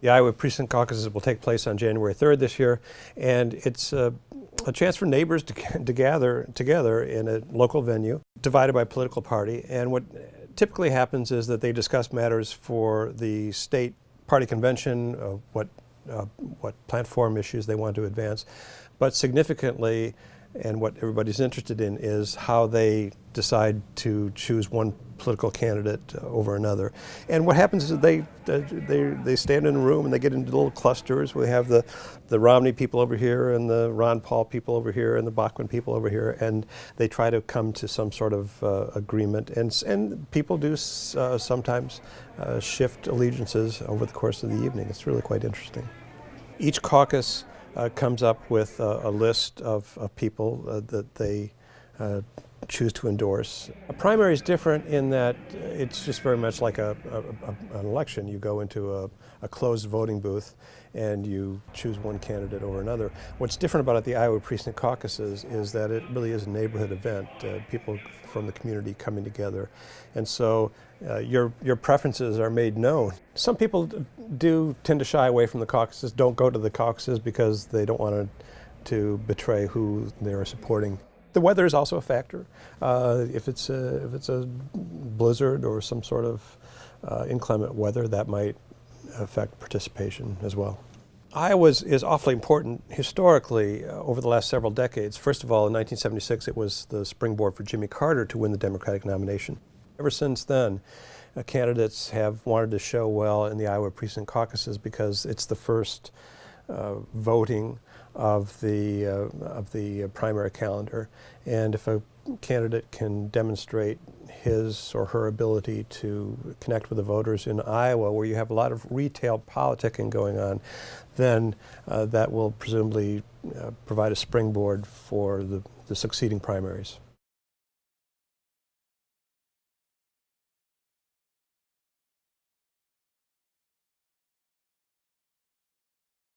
The Iowa precinct caucuses will take place on January 3rd this year, and it's a chance for neighbors to gather together in a local venue, divided by political party. And what typically happens is that they discuss matters for the state party convention, what platform issues they want to advance. But significantly, and what everybody's interested in, is how they decide to choose one political candidate over another. And what happens is they stand in a room and they get into little clusters. We have the Romney people over here and the Ron Paul people over here and the Bachman people over here, and they try to come to some sort of agreement. And people do sometimes shift allegiances over the course of the evening. It's really quite interesting. Each caucus comes up with a list of people that they choose to endorse. A primary is different in that it's just very much like an election. You go into a closed voting booth and you choose one candidate over another. What's different about the Iowa precinct caucuses is that it really is a neighborhood event. People from the community coming together. And so your preferences are made known. Some people do tend to shy away from the caucuses, don't go to the caucuses because they don't want to betray who they're supporting. The weather is also a factor. If it's a blizzard or some sort of inclement weather, that might affect participation as well. Iowa is awfully important historically over the last several decades. First of all, in 1976, it was the springboard for Jimmy Carter to win the Democratic nomination. Ever since then, candidates have wanted to show well in the Iowa precinct caucuses because it's the first voting of the primary calendar. And if a candidate can demonstrate his or her ability to connect with the voters in Iowa, where you have a lot of retail politicking going on, then that will presumably provide a springboard for the succeeding primaries.